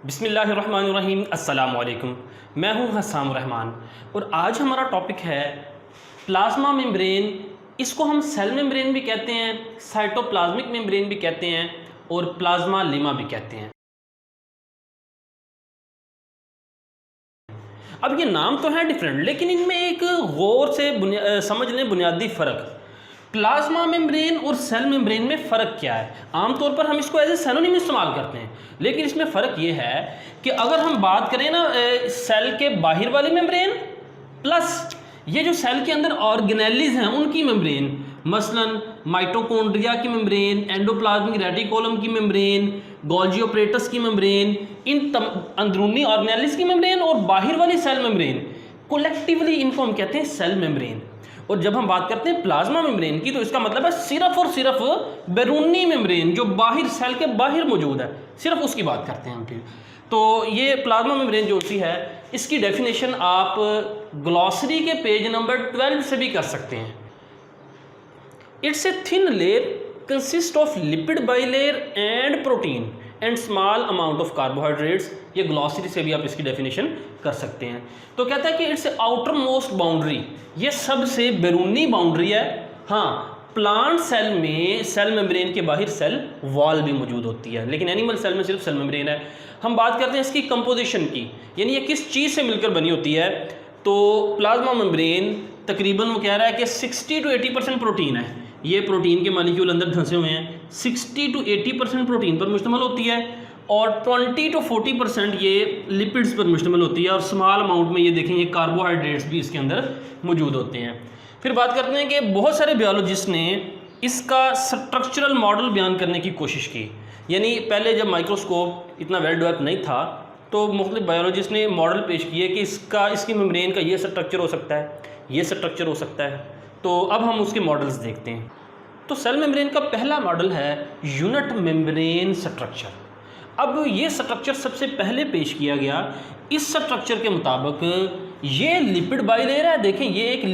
बिस्मिल्लाहिर्रहमानिर्रहीम अस्सलाम वालेकुम। मैं हूं हस्साम रहमान और आज हमारा टॉपिक है प्लाज्मा मेम्ब्रेन। इसको हम सेल मेम्ब्रेन भी कहते हैं, साइटोप्लाज्मिक मेम्ब्रेन भी कहते हैं और प्लाज्मा लेमा भी कहते हैं। अब ये नाम तो है डिफरेंट, लेकिन इनमें एक गौर से समझ लें बुनियादी फ़र्क। प्लाज्मा मेम्ब्रेन और सेल मेम्ब्रेन में फ़र्क क्या है? आमतौर पर हम इसको एज ए सिनोनिम इस्तेमाल करते हैं, लेकिन इसमें फ़र्क ये है कि अगर हम बात करें ना सेल के बाहर वाली मेम्ब्रेन प्लस ये जो सेल के अंदर ऑर्गेनेलिज हैं उनकी मेम्ब्रेन, मसलन माइटोकॉन्ड्रिया की मेम्ब्रेन, एंडोप्लाज्मिक रेटिकुलम की मेम्ब्रेन, गोल्जी ऑपरेटस की मेम्ब्रेन, इन अंदरूनी ऑर्गेनेलिज की मेम्ब्रेन और बाहर वाली सेल मेम्ब्रेन, कोलेक्टिवली इनको हम कहते हैं सेल मेम्ब्रेन। और जब हम बात करते हैं प्लाज्मा मेम्ब्रेन की तो इसका मतलब है सिर्फ और सिर्फ बैरूनी मेम्ब्रेन जो बाहर सेल के बाहर मौजूद है, सिर्फ उसकी बात करते हैं हम फिर। तो ये प्लाज्मा मेम्ब्रेन जो सी है इसकी डेफिनेशन आप ग्लॉसरी के पेज नंबर 12 से भी कर सकते हैं। It's a thin layer consist of lipid bilayer and protein and small amount of carbohydrates. ये ग्लॉसरी से भी आप इसकी डेफिनेशन कर सकते हैं। तो कहता है कि इट्स आउटर मोस्ट बाउंड्री, ये सबसे बैरूनी बाउंड्री है। हाँ, प्लांट सेल में सेल मेम्ब्रेन के बाहर सेल वॉल भी मौजूद होती है, लेकिन एनिमल सेल में सिर्फ सेल मेम्ब्रेन है। हम बात करते हैं इसकी कंपोजिशन की, यानी ये किस चीज़ से मिलकर बनी होती है। तो प्लाज्मा मेम्ब्रेन तकरीबन वो कह रहा है कि 60 to 80% प्रोटीन है। ये प्रोटीन के मॉलिक्यूल अंदर धंसे हुए हैं, 60 to 80% प्रोटीन पर मुश्तमिल होती है और 20 to 40% ये लिपिड्स पर मुश्तमिल होती है और स्मॉल अमाउंट में ये देखेंगे कार्बोहाइड्रेट्स भी इसके अंदर मौजूद होते हैं। फिर बात करते हैं कि बहुत सारे बायोलॉजिस्ट ने इसका स्ट्रक्चरल मॉडल बयान करने की कोशिश की। यानी पहले जब माइक्रोस्कोप इतना वेल डेवलप नहीं था तो मुख्तलिफ बायोलॉजिस्ट ने मॉडल पेश किए कि इसकी मेम्ब्रेन का ये स्ट्रक्चर हो सकता है, ये स्ट्रक्चर हो सकता है। तो अब हम उसके मॉडल्स देखते हैं। तो सेल मेम्ब्रेन का पहला मॉडल है यूनिट मेम्ब्रेन स्ट्रक्चर। अब ये स्ट्रक्चर सबसे पहले पेश किया गया। इस स्ट्रक्चर के मुताबिक ये लिपिड बाइलेयर है। देखें, ये एक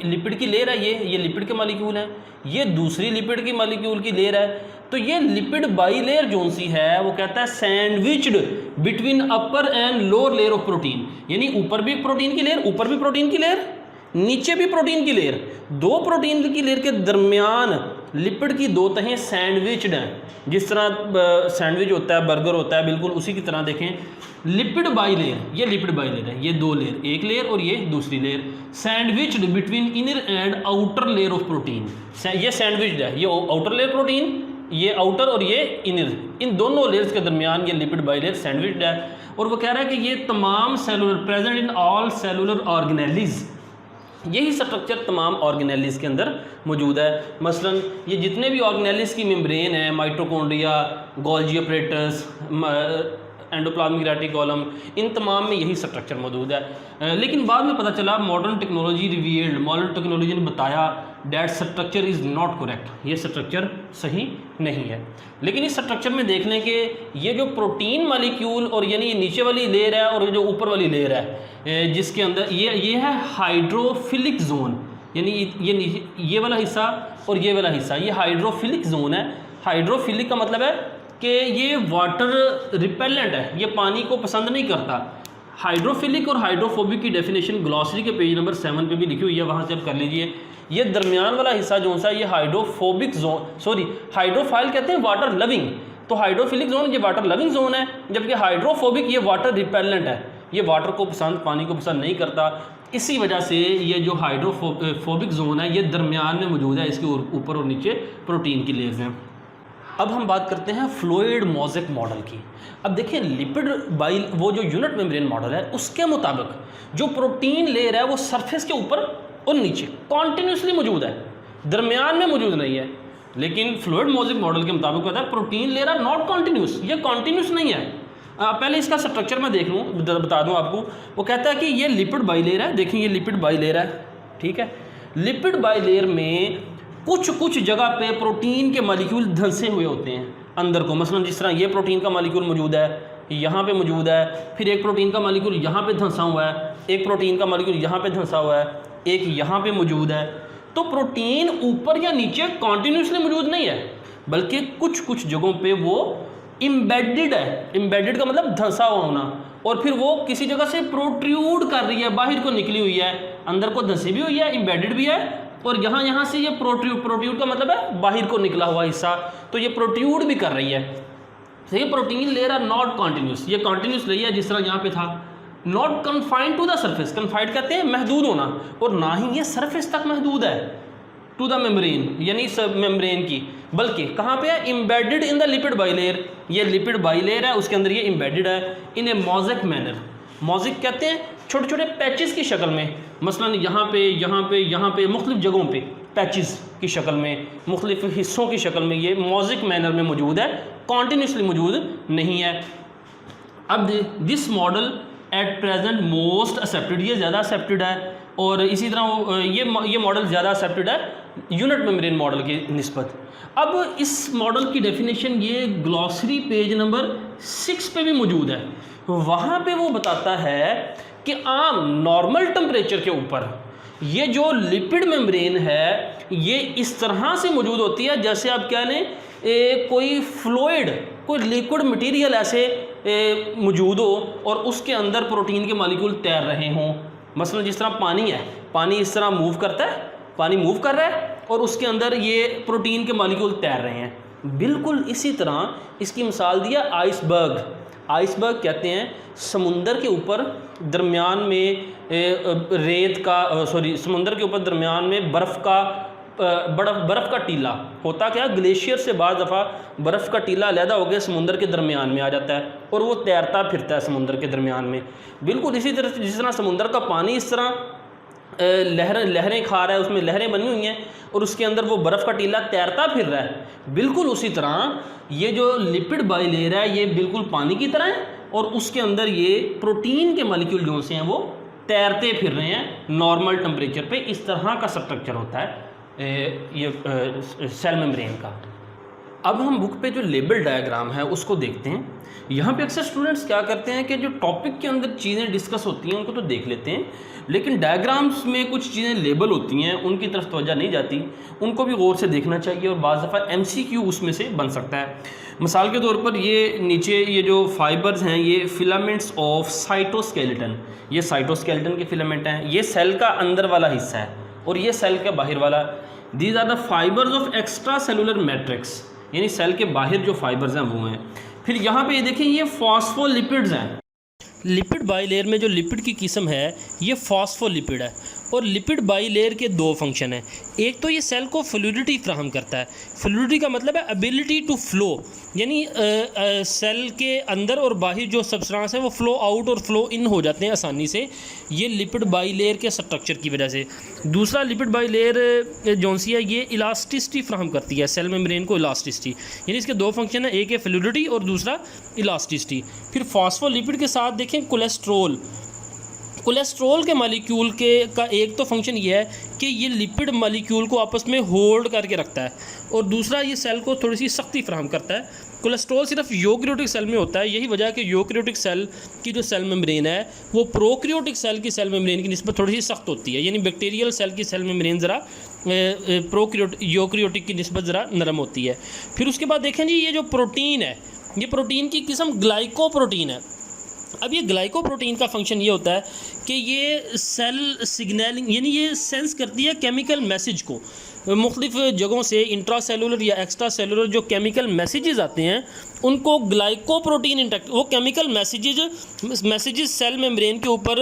लिपिड की लेयर है, ये लिपिड के मॉलिक्यूल हैं, ये दूसरी लिपिड की मॉलिक्यूल की लेयर है। तो ये लिपिड बाइलेयर जो सी है वो कहता है sandwiched between upper and lower layer of protein, यानी ऊपर भी प्रोटीन की लेयर, ऊपर भी प्रोटीन की लेयर, नीचे भी प्रोटीन की लेयर, दो प्रोटीन की लेयर के दरमियान लिपिड की दो तहें सैंडविच्ड हैं। जिस तरह सैंडविच होता है, बर्गर होता है, बिल्कुल उसी की तरह देखें लिपिड बाइलेयर, ये लिपिड बाइलेयर है, ये दो लेयर, एक लेयर और ये दूसरी layer, sandwiched between inner and outer layer of protein. ये सैंडविच्ड है, ये आउटर लेयर प्रोटीन, ये आउटर और ये इनर, इन दोनों लेयर्स के दरमियान ये लिपिड बाइलेयर सैंडविच्ड है। और वो कह रहा है कि ये तमाम cellular present in all cellular organelles, यही स्ट्रक्चर तमाम ऑर्गेनेलिज के अंदर मौजूद है। मसलन ये जितने भी ऑर्गेनेलिज की मेम्ब्रेन है, mitochondria, Golgi apparatus, endoplasmic reticulum, इन तमाम में यही स्ट्रक्चर मौजूद है। लेकिन बाद में पता चला, modern technology revealed, modern technology ने बताया that structure is not correct, ये स्ट्रक्चर सही नहीं है। लेकिन इस स्ट्रक्चर में देख लें कि ये जो प्रोटीन मॉलिक्यूल और यानी ये नीचे वाली लेयर है और जो ऊपर वाली लेयर है जिसके अंदर ये है हाइड्रोफिलिक जोन, यानी ये वाला हिस्सा और ये वाला हिस्सा, ये हाइड्रोफिलिक जोन है। हाइड्रोफिलिक का मतलब है कि ये वाटर रिपेलेंट है, ये पानी को पसंद नहीं करता। हाइड्रोफिलिक और हाइड्रोफोबिक की डेफिनेशन ग्लॉसरी के पेज नंबर 7 पे भी लिखी हुई है, वहाँ से आप कर लीजिए। ये दरमियान वाला हिस्सा जो सा ये हाइड्रोफोबिक जोन, सॉरी हाइड्रोफाइल कहते हैं वाटर लविंग, तो हाइड्रोफिलिक जोन ये वाटर लविंग जोन है, जबकि हाइड्रोफोबिक ये वाटर रिपेलेंट है, ये वाटर को पसंद, पानी को पसंद नहीं करता। इसी वजह से ये जो हाइड्रोफोबिक जोन है ये दरमियान में मौजूद है, इसके ऊपर और नीचे प्रोटीन की लेयर्स हैं। अब हम बात करते हैं फ्लूइड मोज़ेक मॉडल की। अब देखिए लिपिड बाइल, वो जो यूनिट मेम्ब्रेन मॉडल है उसके मुताबिक जो प्रोटीन लेयर है वो सरफेस के ऊपर और नीचे कॉन्टीन्यूसली मौजूद है, दरमियान में मौजूद नहीं है। लेकिन फ्लूइड मोज़ेक मॉडल के मुताबिक कहता है protein layer are not continuous, ये कॉन्टीन्यूस नहीं है। पहले इसका स्ट्रक्चर मैं देख लूँ, बता दूँ आपको। वो कहता है कि ये लिपिड बाइलेयर है, देखिए ये लिपिड बाइलेयर है, ठीक है। लिपिड बाइलेयर में कुछ जगह पे प्रोटीन के मॉलिक्यूल धंसे हुए होते हैं अंदर को। मसलन जिस तरह ये प्रोटीन का मॉलिक्यूल मौजूद है, यहाँ पे मौजूद है, फिर एक प्रोटीन का मॉलिक्यूल यहाँ पे धंसा हुआ है, एक प्रोटीन का मॉलिक्यूल यहाँ पे धंसा हुआ है, एक यहाँ पे मौजूद है। तो प्रोटीन ऊपर या नीचे कॉन्टीन्यूसली मौजूद नहीं है, बल्कि कुछ जगहों पे वो इम्बेडेड है, इम्बेडेड का मतलब धंसा हुआ होना, और फिर वो किसी जगह से प्रोट्रूड कर रही है, बाहर को निकली हुई है, अंदर को धंसी भी हुई है, इम्बेडेड भी है, और यहाँ से ये प्रोट्रूड का मतलब है बाहर को निकला हुआ हिस्सा, तो ये प्रोट्रूड भी कर रही है। तो ये protein layer are not continuous, ये कॉन्टिन्यूस नहीं है जिस तरह यहाँ पे था। Not confined to the surface, confined कहते हैं महदूद होना, और ना ही ये सरफेस तक महदूद है टू द मेम्ब्रेन, यानी सब मेम्ब्रेन की, बल्कि कहाँ पे है, embedded in the lipid bilayer, ये लिपिड बाइलेयर है उसके अंदर ये इम्बेडेड है इन ए मोज़ेक मैनर। मोज़ेक कहते हैं छोटे छोटे पैचेस की शक्ल में, मसलन यहाँ पे मुख्तलिफ जगहों पे पैचेस की शक्ल में, मुख्तलिफ हिस्सों की शक्ल में, ये मोज़ेक मैनर में मौजूद है, कॉन्टीन्यूसली मौजूद नहीं है। अब this model at present most accepted, ये ज़्यादा एक्सेप्टेड है, और इसी तरह ये मॉडल ज़्यादा एक्सेप्टेड है यूनिट मेम्ब्रेन मॉडल की निस्बत। अब इस मॉडल की डेफिनेशन ये ग्लॉसरी पेज नंबर 6 पे भी मौजूद है, वहाँ पे वो बताता है कि आम नॉर्मल टेम्परेचर के ऊपर ये जो लिपिड मेम्ब्रेन है ये इस तरह से मौजूद होती है जैसे आप कह लें कोई फ्लूइड, कोई लिक्विड मटेरियल ऐसे मौजूद हो और उसके अंदर प्रोटीन के मॉलिक्यूल तैर रहे हों। मसलन जिस तरह पानी है, पानी इस तरह मूव करता है, पानी मूव कर रहा है और उसके अंदर ये प्रोटीन के मॉलिक्यूल तैर रहे हैं। बिल्कुल इसी तरह इसकी मिसाल दिया आइसबर्ग। आइसबर्ग कहते हैं समुंदर के ऊपर दरमियान में समुंदर के ऊपर दरमियान में बर्फ़ का टीला होता, क्या ग्लेशियर से बाद दफ़ा बर्फ़ का टीला अलहदा हो गया समुंदर के दरमियान में आ जाता है और वो तैरता फिरता है समुंदर के दरमियान में। बिल्कुल इसी तरह जिस तरह समुंदर का पानी इस तरह लहरें खा रहा है, उसमें लहरें बनी हुई हैं और उसके अंदर वो बर्फ़ का टीला तैरता फिर रहा है, बिल्कुल उसी तरह ये जो लिपिड बाइलेयर है ये बिल्कुल पानी की तरह है और उसके अंदर ये प्रोटीन के मॉलिक्यूल जो से हैं वो तैरते फिर रहे हैं नॉर्मल टेम्परेचर पे। इस तरह का स्ट्रक्चर होता है ये सेल मेम्ब्रेन का। अब हम बुक पे जो लेबल डायग्राम है उसको देखते हैं। यहाँ पे अक्सर स्टूडेंट्स क्या करते हैं कि जो टॉपिक के अंदर चीज़ें डिस्कस होती हैं उनको तो देख लेते हैं, लेकिन डायग्राम्स में कुछ चीज़ें लेबल होती हैं उनकी तरफ तवज्जो नहीं जाती, उनको भी गौर से देखना चाहिए और बाज़ दफ़ा MCQ उसमें से बन सकता है। मिसाल के तौर पर ये नीचे ये जो फाइबर्स हैं ये फिलामेंट्स ऑफ साइटोस्केलेटन, ये साइटोस्केलेटन के फिलामेंट हैं, ये सेल का अंदर वाला हिस्सा है और ये सेल का बाहर वाला। These are the fibres of extra cellular matrix, यानी सेल के बाहर जो फाइबर्स हैं वो हैं। फिर यहाँ पे ये देखें ये फॉस्फोलिपिड्स हैं। लिपिड बाइलेयर में जो लिपिड की किस्म है ये फॉस्फोलिपिड है और लिपिड बाइलेयर के दो फंक्शन हैं। एक तो ये सेल को फ्लूइडिटी फ्राहम करता है। फ्लूइडिटी का मतलब है एबिलिटी टू फ्लो, यानी सेल के अंदर और बाहर जो सब्सटेंस है वो फ्लो आउट और फ्लो इन हो जाते हैं आसानी से, ये लिपिड बाइलेयर के स्ट्रक्चर की वजह से। दूसरा लिपिड बाइलेयर जो सी है ये इलास्टिसिटी फ्राहम करती है सेल मेम्ब्रेन को, इलास्टिसिटी, यानी इसके दो फंक्शन है, एक है फ्लूइडिटी और दूसरा इलास्टिसिटी। फिर फॉस्फोलिपिड के साथ देखें कोलेस्ट्रोल, कोलेस्ट्रॉल के मॉलिक्यूल का एक तो फंक्शन ये है कि ये लिपिड मॉलिक्यूल को आपस में होल्ड करके रखता है और दूसरा ये सेल को थोड़ी सी सख्ती फ्राहम करता है। कोलेस्ट्रॉल सिर्फ यूकैरियोटिक सेल में होता है, यही वजह है कि यूकैरियोटिक सेल की जो सेल मेम्ब्रेन है वो प्रोकैरियोटिक सेल की सेल मेम्ब्रेन की निस्बत थोड़ी सी सख्त होती है, यानी बैक्टीरियल सेल की सेल मेम्ब्रेन ज़रा यूकैरियोटिक की निस्बत ज़रा नरम होती है। फिर उसके बाद देखें जी ये जो प्रोटीन है ये प्रोटीन की किस्म ग्लाइकोप्रोटीन है। अब ये ग्लाइकोप्रोटीन का फंक्शन ये होता है कि ये सेल सिग्नलिंग, यानी ये सेंस करती है केमिकल मैसेज को मुख्तलिफ जगहों से, इंट्रा सेलुलर या एक्स्ट्रा सेलुलर जो केमिकल मैसेजेस आते हैं उनको ग्लाइकोप्रोटीन इंटैक्ट, वो केमिकल मैसेजेस सेल मेम्ब्रेन के ऊपर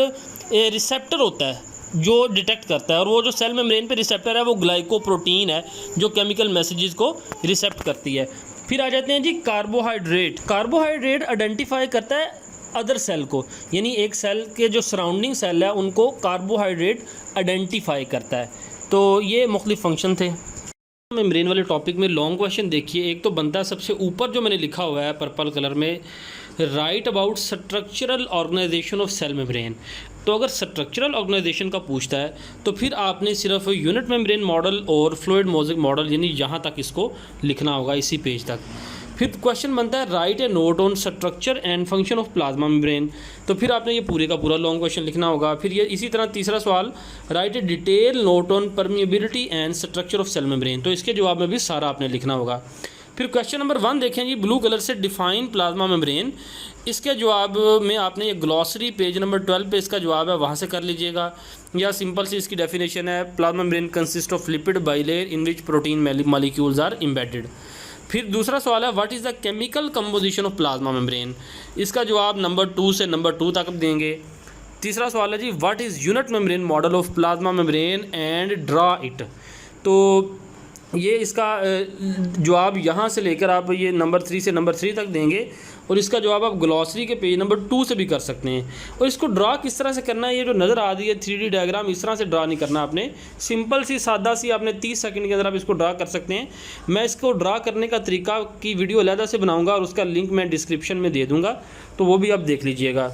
रिसेप्टर होता है जो डिटेक्ट करता है, और वो जो सेल मेम्ब्रेन पे रिसेप्टर है वो ग्लाइकोप्रोटीन है जो केमिकल मैसेजेस को रिसेप्ट करती है। फिर आ जाते हैं जी कार्बोहाइड्रेट। कार्बोहाइड्रेट आइडेंटिफाई करता है अदर सेल को, यानी एक सेल के जो सराउंडिंग सेल है उनको कार्बोहाइड्रेट आइडेंटिफाई करता है। तो ये मुख्तलिफ फंक्शन थे। मेम्ब्रेन वाले टॉपिक में लॉन्ग क्वेश्चन देखिए, एक तो बनता है सबसे ऊपर जो मैंने लिखा हुआ है पर्पल कलर में, write about structural organisation of cell membrane. तो अगर स्ट्रक्चरल ऑर्गेनाइजेशन का पूछता है तो फिर आपने सिर्फ यूनिट मेम्ब्रेन मॉडल और फ्लूइड मोज़ेक मॉडल यानी यहाँ तक इसको लिखना होगा, इसी पेज तक। फिर क्वेश्चन बनता है right A note on structure and function of plasma membrane, तो फिर आपने ये पूरे का पूरा लॉन्ग क्वेश्चन लिखना होगा। फिर ये इसी तरह तीसरा सवाल write a detail note on permeability and structure of cell membrane, तो इसके जवाब में भी सारा आपने लिखना होगा। फिर क्वेश्चन नंबर 1 देखें जी, ब्लू कलर से डिफाइन प्लाज्मा मेम्ब्रेन। इसके जवाब में आपने ये ग्लॉसरी पेज नंबर 12 पे इसका जवाब है, वहाँ से कर लीजिएगा। या सिंपल सी इसकी डेफिनेशन है, plasma membrane consist of lipid bilayer in which protein molecules are embedded. फिर दूसरा सवाल है, what is the chemical composition of plasma membrane. इसका जवाब नंबर 2 से नंबर 2 तक देंगे। तीसरा सवाल है जी, what is unit membrane model of plasma membrane and draw it. तो ये इसका जवाब यहाँ से लेकर आप ये नंबर 3 से नंबर 3 तक देंगे, और इसका जवाब आप ग्लॉसरी के पेज नंबर 2 से भी कर सकते हैं। और इसको ड्रा किस तरह से करना है, ये जो नज़र आ रही है 3D डायग्राम, इस तरह से ड्रा नहीं करना आपने, सिंपल सी सादा सी आपने 30 सेकंड के अंदर आप इसको ड्रा कर सकते हैं। मैं इसको ड्रा करने का तरीका की वीडियो अलहदा से बनाऊँगा और उसका लिंक मैं डिस्क्रिप्शन में दे दूँगा, तो वो भी आप देख लीजिएगा।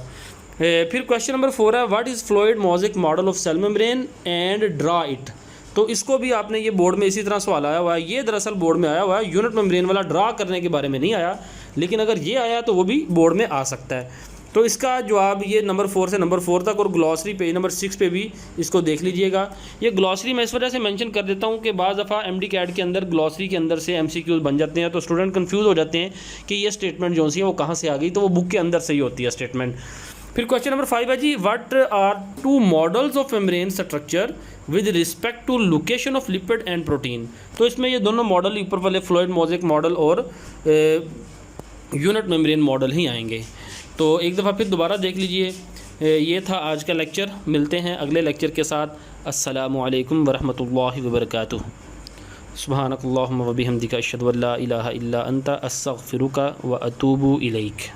फिर क्वेश्चन नंबर 4 है, what is fluid mosaic model of cell membrane and draw it. तो इसको भी आपने, ये बोर्ड में इसी तरह सवाल आया हुआ है, ये दरअसल बोर्ड में आया हुआ है, यूनिट मेम्ब्रेन वाला ड्रा करने के बारे में नहीं आया, लेकिन अगर ये आया तो वो भी बोर्ड में आ सकता है। तो इसका जवाब ये नंबर 4 से नंबर 4 तक, और ग्लॉसरी पेज नंबर 6 पे भी इसको देख लीजिएगा। ये ग्लॉसरी मैं इस वजह से मेंशन कर देता हूँ कि बाज़ दफ़ा MD CAT के अंदर ग्लॉसरी के अंदर से MCQs बन जाते हैं, तो स्टूडेंट कन्फ्यूज़ हो जाते हैं कि ये स्टेटमेंट जो सी है वो कहाँ से आ गई, तो वो बुक के अंदर से ही होती है स्टेटमेंट। फिर क्वेश्चन नंबर 5 है जी, what are 2 models of membrane structure with respect to location of lipid and protein. तो इसमें ये दोनों मॉडल ऊपर वाले फ्लूइड मोज़ेक मॉडल और यूनिट मेम्ब्रेन मॉडल ही आएंगे। तो एक दफ़ा फिर दोबारा देख लीजिए। ये था आज का लेक्चर, मिलते हैं अगले लेक्चर के साथ। अस्सलामु अलैकुम वरहमतुल्लाहि वबरकातुहू। सुब्हानकल्लाहुम्मा व बिहम्दिका अशहदु अल्ला इलाहा इल्ला अंता अस्तगफिरुका व अतूबु इलैक।